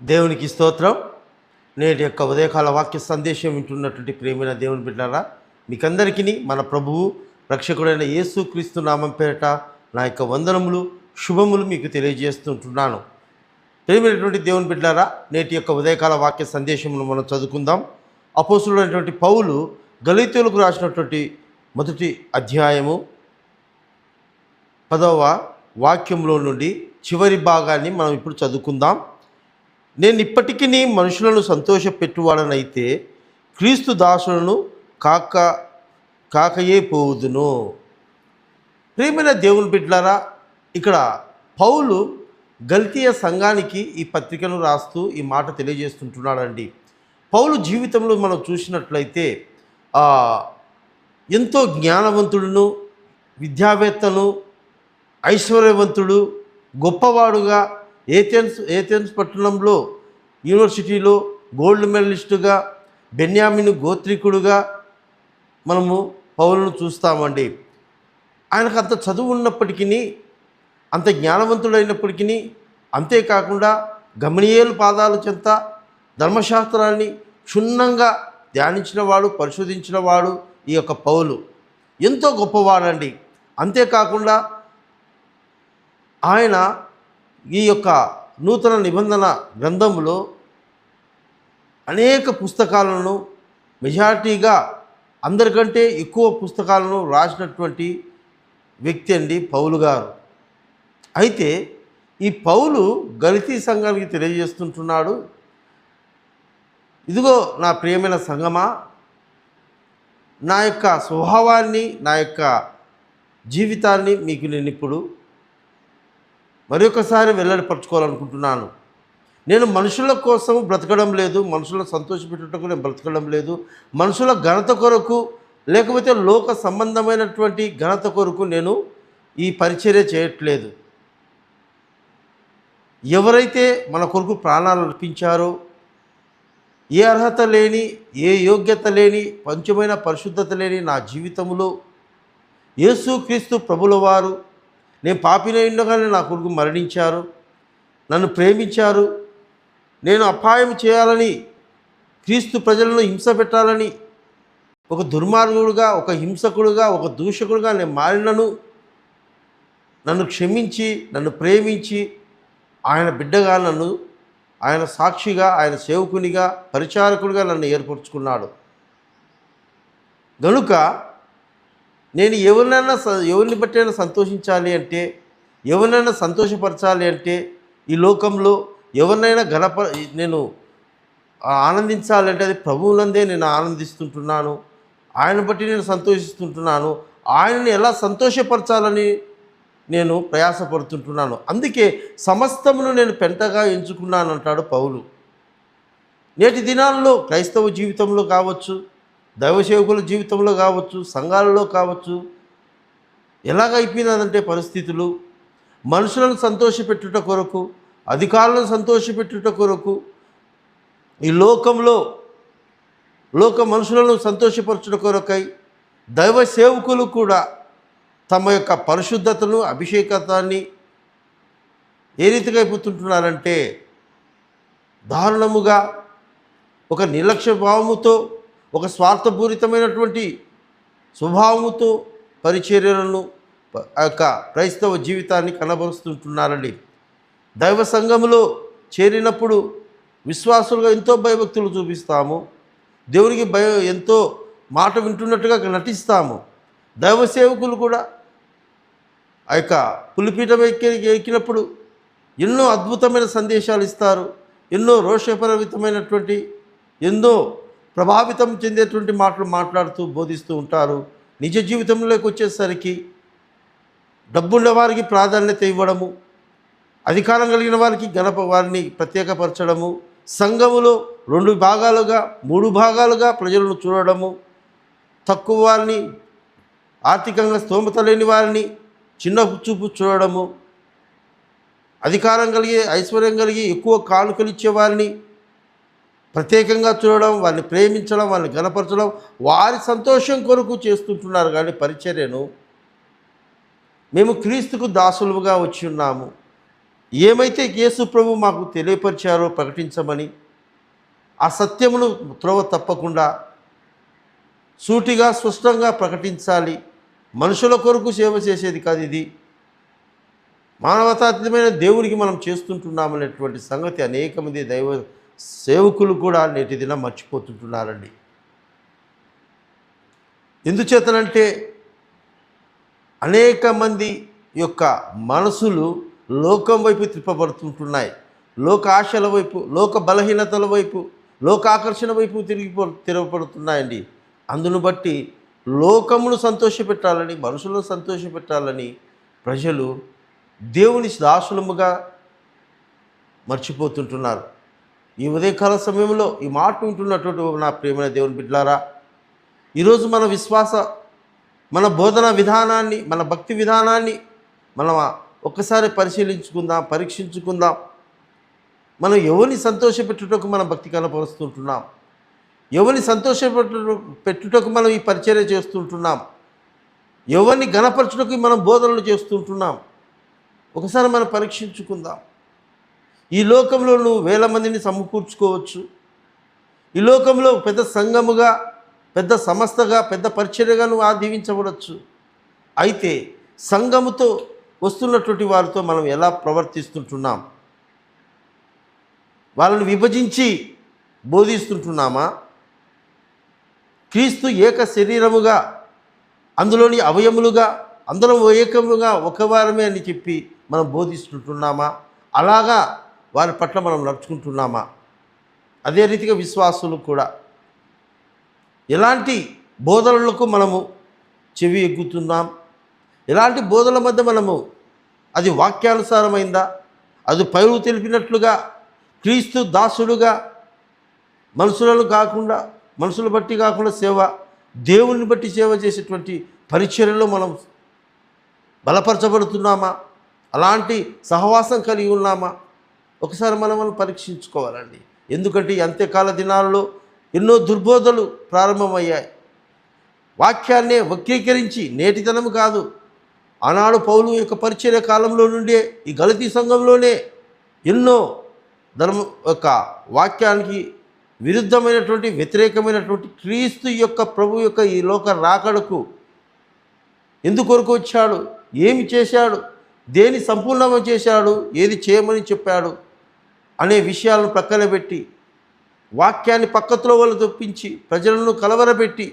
దేవునికి స్తోత్రం. నేటి యొక్క ఉదయకాల వాక్య సందేశం వింటున్నటువంటి ప్రేమైన దేవుని బిడ్డలారా, మీకందరికీ మన ప్రభువు రక్షకుడైన యేసు క్రీస్తు నామం పేరిట నా యొక్క వందనములు శుభములు మీకు తెలియజేస్తుంటున్నాను. ప్రేమైనటువంటి దేవుని బిడ్డలారా, నేటి యొక్క ఉదయకాల వాక్య సందేశమును మనం చదువుకుందాం. అపోస్తులుడైనటువంటి పౌలు గలీతీయులకు రాసినటువంటి మొదటి అధ్యాయము 10వ వాక్యంలో నుండి చివరి భాగాన్ని మనం ఇప్పుడు చదువుకుందాం. నేను ఇప్పటికీ మనుషులను సంతోషపెట్టువాడనైతే క్రీస్తు దాసులను కాకయే పోవుదును. ప్రియమైన దేవుని బిడ్డలారా, ఇక్కడ పౌలు గల్తీయ సంఘానికి ఈ పత్రికను రాస్తూ ఈ మాట తెలియజేస్తుంటున్నాడండి. పౌలు జీవితంలో మనం చూసినట్లయితే ఎంతో జ్ఞానవంతుడును, విద్యావేత్తను, ఐశ్వర్యవంతుడు, గొప్పవాడుగా ఏథెన్స్ పట్టణంలో యూనివర్సిటీలో గోల్డ్ మెడలిస్టుగా, బెన్యామిను గోత్రికుడుగా మనము పౌలును చూస్తామండి. ఆయనకు అంత చదువు ఉన్నప్పటికీ, అంత జ్ఞానవంతుడైనప్పటికీ, అంతేకాకుండా గమనియేలు పాదాల చెంత ధర్మశాస్త్రాన్ని క్షుణ్ణంగా ధ్యానించినవాడు, పరిశోధించినవాడు ఈ యొక్క పౌలు. ఎంతో గొప్పవాడండి. అంతేకాకుండా ఆయన ఈ యొక్క నూతన నిబంధన గ్రంథంలో అనేక పుస్తకాలను, మెజారిటీగా అందరికంటే ఎక్కువ పుస్తకాలను రాసినటువంటి వ్యక్తి అండి పౌలు గారు. అయితే ఈ పౌలు గలితీ సంఘానికి తెలియజేస్తుంటున్నాడు, ఇదిగో నా ప్రియమైన సంఘమా, నా యొక్క స్వభావాన్ని, నా యొక్క జీవితాన్ని మీకు నేను ఇప్పుడు మరొకసారి వెల్లడిపరచుకోవాలనుకుంటున్నాను. నేను మనుషుల కోసం బ్రతకడం లేదు, మనుషులను సంతోషపెట్టుటకు నేను బ్రతకడం లేదు, మనుషుల ఘనత కొరకు లేకపోతే లోక సంబంధమైనటువంటి ఘనత కొరకు నేను ఈ పరిచర్య చేయట్లేదు. ఎవరైతే మన కొరకు ప్రాణాలు అర్పించారో, ఏ అర్హత లేని, ఏ యోగ్యత లేని, పంచమైన పరిశుద్ధత లేని నా జీవితంలో యేసుక్రీస్తు ప్రభుల వారు నేను పాపినై ఉండగానే నా కొరకు మరణించారు, నన్ను ప్రేమించారు. నేను అపాయం చేయాలని, క్రీస్తు ప్రజలను హింస పెట్టాలని, ఒక దుర్మార్గుడుగా, ఒక హింసకుడుగా, ఒక దూషకుడుగా నేను మారినను నన్ను క్షమించి, నన్ను ప్రేమించి ఆయన బిడ్డగా, నన్ను ఆయన సాక్షిగా, ఆయన సేవకునిగా, పరిచారకుడిగా నన్ను ఏర్పరచుకున్నాడు. గనుక నేను ఎవరిని బట్టి అయినా సంతోషించాలి అంటే, ఎవరినైనా సంతోషపరచాలి అంటే, ఈ లోకంలో ఎవరినైనా నేను ఆనందించాలంటే అది ప్రభువునందే నేను ఆనందిస్తుంటున్నాను. ఆయన బట్టి నేను సంతోషిస్తుంటున్నాను. ఆయనని ఎలా సంతోషపరచాలని నేను ప్రయాసపడుతుంటున్నాను. అందుకే సమస్తమును నేను పెంటగా ఎంచుకున్నాను అంటాడు పౌలు. నేటి దినాల్లో క్రైస్తవ జీవితంలో కావచ్చు, దైవసేవకుల జీవితంలో కావచ్చు, సంఘాలలో కావచ్చు, ఎలాగైపోయినదంటే పరిస్థితులు, మనుషులను సంతోషపెట్టుట కొరకు, అధికారులను సంతోషపెట్టుట కొరకు, ఈ లోకంలో మనుషులను సంతోషపరచుట కొరకై దైవ సేవకులు కూడా తమ యొక్క పరిశుద్ధతను, అభిషేకతాన్ని ఏ రీతిగా అయిపోతుంటున్నారంటే దారుణముగా, ఒక నిర్లక్ష్య భావముతో, ఒక స్వార్థపూరితమైనటువంటి స్వభావముతో పరిచర్యలను ఆ యొక్క క్రైస్తవ జీవితాన్ని కనబరుస్తుంటున్నారండి. దైవ సంఘములో చేరినప్పుడు విశ్వాసులుగా ఎంతో భయభక్తులు చూపిస్తాము, దేవునికి ఎంతో మాట వింటున్నట్టుగా నటిస్తాము. దైవ సేవకులు కూడా ఆ యొక్క పులిపీఠం ఎక్కినప్పుడు ఎన్నో అద్భుతమైన సందేశాలు ఇస్తారు, ఎన్నో రోషపరవితమైనటువంటి, ఎన్నో ప్రభావితం చెందేటువంటి మాటలు మాట్లాడుతూ బోధిస్తూ ఉంటారు. నిజ జీవితంలోకి వచ్చేసరికి డబ్బున్న వారికి ప్రాధాన్యత ఇవ్వడము, అధికారం కలిగిన వారికి వారిని ప్రత్యేకపరచడము, సంఘములో 2 భాగాలుగా 3 భాగాలుగా ప్రజలను చూడడము, తక్కువ వారిని, ఆర్థికంగా స్తోమత లేని వారిని చిన్న చూపు చూడడము, అధికారం కలిగి, ఐశ్వర్యం కలిగి ఎక్కువ కానుకలు ఇచ్చేవారిని ప్రత్యేకంగా చూడడం, వారిని ప్రేమించడం, వారిని గణపరచడం, వారి సంతోషం కొరకు చేస్తుంటున్నారు. కానీ పరిచర్యను మేము క్రీస్తుకు దాసులుగా వచ్చి ఉన్నాము, ఏమైతే యేసు ప్రభు మాకు తెలియపరిచారో ప్రకటించమని, ఆ సత్యమును త్రోవ తప్పకుండా సూటిగా స్పష్టంగా ప్రకటించాలి. మనుషుల కొరకు సేవ చేసేది కాదు ఇది, మానవతాతీతమైన దేవునికి మనం చేస్తుంటున్నామనేటువంటి సంగతి అనేక మంది దైవ సేవకులు కూడా నేటి దినం మర్చిపోతుంటున్నారండి. ఎందుచేతనంటే అనేక మంది యొక్క మనసులు లోకం వైపు త్రిప్పబడుతుంటున్నాయి. లోక ఆశల వైపు, లోక బలహీనతల వైపు, లోకాకర్షణ వైపు తిరగబడుతున్నాయండి. అందును బట్టి లోకమును సంతోషపెట్టాలని, మనుషులను సంతోషపెట్టాలని ప్రజలు దేవుని దాసులముగా మర్చిపోతుంటున్నారు. ఈ ఉదయకాల సమయంలో ఈ మాట వింటున్నటువంటి నా ప్రియమైన దేవుని బిడ్డలారా, ఈరోజు మన విశ్వాస, మన బోధన విధానాన్ని, మన భక్తి విధానాన్ని మనం ఒక్కసారి పరిశీలించుకుందాం, పరీక్షించుకుందాం. మనం ఎవరిని సంతోషపెట్టుటకు మనం భక్తి కనపరుస్తుంటున్నాం, ఎవరిని పెట్టుటకు మనం ఈ పరిచర్య చేస్తుంటున్నాం, ఎవరిని గణపరచుటకు మనం బోధనలు చేస్తుంటున్నాం. ఒకసారి మనం పరీక్షించుకుందాం. ఈ లోకంలో నువ్వు వేల మందిని సమకూర్చుకోవచ్చు, ఈ లోకంలో పెద్ద సంఘముగా, పెద్ద సంస్థగా, పెద్ద పరిచర్యగా నువ్వు దీవించబడవచ్చు. అయితే సంఘముతో వస్తున్నటువంటి వారితో మనం ఎలా ప్రవర్తిస్తుంటున్నాం? వాళ్ళని విభజించి బోధిస్తుంటున్నామా? క్రీస్తు ఏక శరీరముగా, అందులోని అవయములుగా, అందరం ఏకముగా ఒకవారమే అని చెప్పి మనం బోధిస్తుంటున్నామా? అలాగా వారి పట్ల మనం నడుచుకుంటున్నామా? అదే రీతిగా విశ్వాసులు కూడా ఎలాంటి బోధనలకు మనము చెవి ఎగ్గుతున్నాం? ఎలాంటి బోధనల మధ్య మనము, అది వాక్యానుసారమైందా? అది పౌలు తెలిపినట్లుగా క్రీస్తు దాసుడుగా మనుషులను కాకుండా, మనుషులు బట్టి కాకుండా సేవ, దేవుని బట్టి సేవ చేసేటువంటి పరిచర్యలో మనం బలపరచబడుతున్నామా? అలాంటి సహవాసం కలిగి ఉన్నామా? ఒకసారి మనం పరీక్షించుకోవాలండి. ఎందుకంటే ఈ అంత్యకాల దినాల్లో ఎన్నో దుర్బోధలు ప్రారంభమయ్యాయి. వాక్యాన్నే వక్రీకరించి, నేటితనము కాదు, ఆనాడు పౌలు యొక్క పరిచర్య కాలంలో నుండే ఈ గలతీ సంఘంలోనే ఎన్నో ధర్మ యొక్క వాక్యానికి విరుద్ధమైనటువంటి, వ్యతిరేకమైనటువంటి క్రీస్తు యొక్క ప్రభు యొక్క ఈ లోక రాకడకు ఎందుకొరకు వచ్చాడు, ఏమి చేశాడు, దేని సంపూర్ణంగా చేశాడు, ఏది చేయమని చెప్పాడు అనే విషయాలను ప్రక్కన పెట్టి, వాక్యాన్ని పక్కత్లో వాళ్ళు తప్పించి, ప్రజలను కలవరపెట్టి,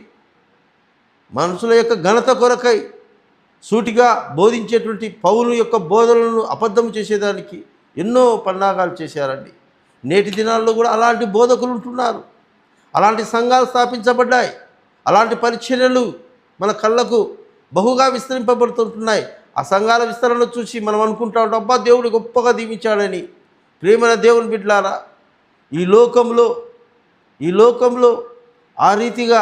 మనుషుల యొక్క ఘనత కొరకై సూటిగా బోధించేటువంటి పౌలు యొక్క బోధనలను అబద్ధం చేసేదానికి ఎన్నో పన్నాగాలు చేశారండి. నేటి దినాల్లో కూడా అలాంటి బోధకులు ఉంటున్నారు, అలాంటి సంఘాలు స్థాపించబడ్డాయి, అలాంటి పరిచర్యలు మన కళ్ళకు బహుగా విస్తరింపబడుతుంటున్నాయి. ఆ సంఘాల విస్తరణ చూసి మనం అనుకుంటా ఉంటాం, అబ్బా దేవుడు గొప్పగా దీవించాడని. ప్రియమైన దేవుని బిడ్డలారా, ఈ లోకంలో ఆ రీతిగా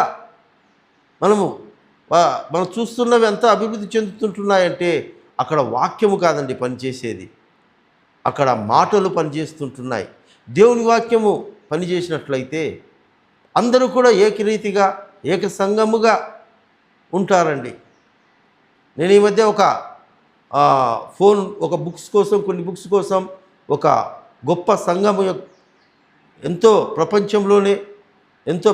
మనం చూస్తున్నవి ఎంత అభివృద్ధి చెందుతుంటున్నాయంటే అక్కడ వాక్యము కాదండి పనిచేసేది, అక్కడ మాటలు పనిచేస్తుంటున్నాయి. దేవుని వాక్యము పనిచేసినట్లయితే అందరూ కూడా ఏకరీతిగా, ఏక సంఘముగా ఉంటారండి. నేను ఈ మధ్య కొన్ని బుక్స్ కోసం ఒక గొప్ప సంఘము ఎంతో ప్రపంచంలోనే ఎంతో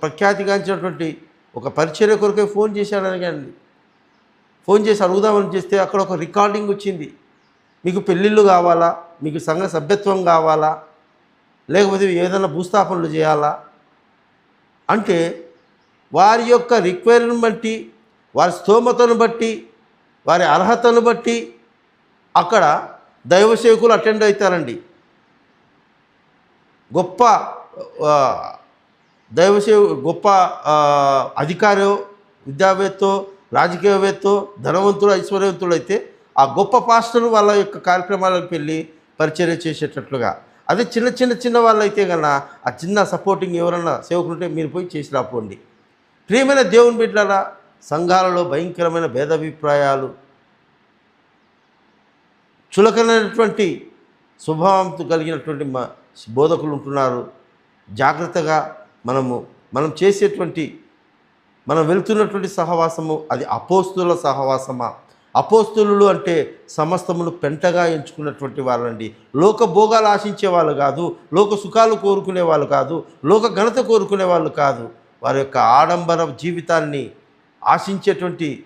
ప్రఖ్యాతిగాంచినటువంటి ఒక పరిచర్య కొరకే ఫోన్ చేశాడనగానండి. ఫోన్ చేసి అడుగుదామని చేస్తే అక్కడ ఒక రికార్డింగ్ వచ్చింది. మీకు పెళ్ళిళ్ళు కావాలా, మీకు సంఘ సభ్యత్వం కావాలా, లేకపోతే ఏదైనా భూస్థాపనలు చేయాలా అంటే వారి యొక్క రిక్వైర్మెంట్ బట్టి, వారి స్తోమతను బట్టి, వారి అర్హతను బట్టి అక్కడ దైవ సేవకులు అటెండ్ అవుతారండి. గొప్ప గొప్ప అధికారో, విద్యావేత్తో, రాజకీయవేత్తో, ధనవంతుడు, ఐశ్వర్యవంతుడు అయితే ఆ గొప్ప పాస్టరు వాళ్ళ యొక్క కార్యక్రమాలకు వెళ్ళి పరిచర్య చేసేటట్లుగా. అదే చిన్న వాళ్ళు అయితే కన్నా ఆ చిన్న సపోర్టింగ్ ఎవరన్నా సేవకులుంటే మీరు పోయి చేసి రాపోండి. ప్రియమైన దేవుని బిడ్డలారా, సంఘాలలో భయంకరమైన భేదాభిప్రాయాలు, చులకనైనటువంటి స్వభావంతో కలిగినటువంటి బోధకులు ఉంటున్నారు. జాగ్రత్తగా మనం చేసేటువంటి, మనం వెళ్తున్నటువంటి సహవాసము అది అపోస్తుల సహవాసమా, అపోస్తులు అంటే సమస్తమును పెంటగా ఎంచుకున్నటువంటి వాళ్ళండి. లోక భోగాలు ఆశించే వాళ్ళు కాదు, లోక సుఖాలు కోరుకునే వాళ్ళు కాదు, లోక ఘనత కోరుకునే వాళ్ళు కాదు. వారి యొక్క ఆడంబర జీవితాన్ని ఆశించేటువంటి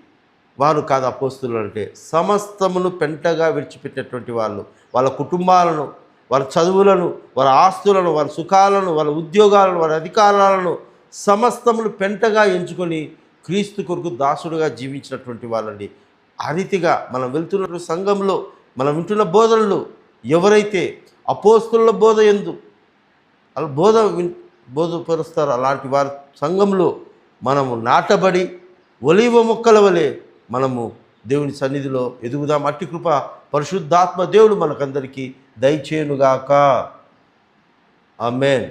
వారు కాదు అపోస్తులు అంటే. సమస్తమును పెంటగా విడిచిపెట్టినటువంటి వాళ్ళు, వాళ్ళ కుటుంబాలను, వాళ్ళ చదువులను, వాళ్ళ ఆస్తులను, వాళ్ళ సుఖాలను, వాళ్ళ ఉద్యోగాలను, వాళ్ళ అధికారాలను సమస్తమును పెంటగా ఎంచుకొని క్రీస్తు కొరకు దాసుడుగా జీవించినటువంటి వాళ్ళండి. ఆ రీతిగా మనం వెళ్తున్న సంఘంలో మనం వింటున్న బోధనలు ఎవరైతే అపోస్తుల బోధ ఎందు అలా బోధపరుస్తారో అలాంటి వారి సంఘంలో మనము నాటబడి ఒలీవ మొక్కల వలె మనము దేవుని సన్నిధిలో ఎదుగుదాం. అట్టి కృప పరిశుద్ధాత్మ దేవుడు మనకందరికీ దయచేయునుగాక. ఆమేన్.